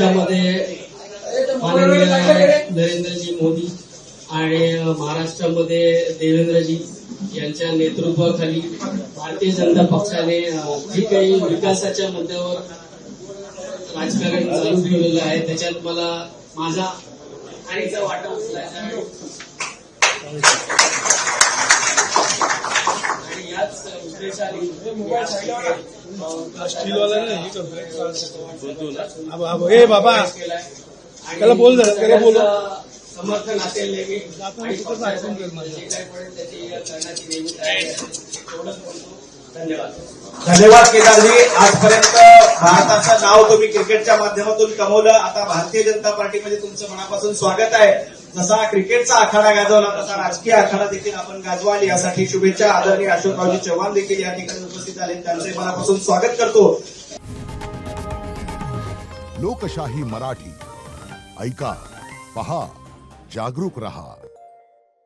देशामध्ये माननीय नरेंद्रजी मोदी आणि महाराष्ट्रामध्ये देवेंद्रजी यांच्या नेतृत्वाखाली भारतीय जनता पक्षाने जी काही विकासाच्या मुद्द्यावर राजकारण चालू ठेवलेलं आहे त्याच्यात मला माझा खाणीचा वाटा उचलायचा आहे आणि याच उद्देशाने बाबा त्याला बोल त्याला बोल समर्थन असेल नेहमी धन्यवाद. धन्यवाद केदारजी. आजपर्यंत भारताचं नाव तुम्ही क्रिकेटच्या माध्यमातून कमवलं. आता भारतीय जनता पार्टीमध्ये तुमचं मनापासून स्वागत आहे. जसा क्रिकेटचा आखाडा गाजवला तसा राजकीय आखाडा देखील आपण गाजवाल यासाठी शुभेच्छा. आदरणीय अशोकरावजी चव्हाण देखील या ठिकाणी उपस्थित झाले. त्यांचे मनापासून स्वागत करतो. लोकशाही मराठी ऐका, पहा, जागरूक रहा.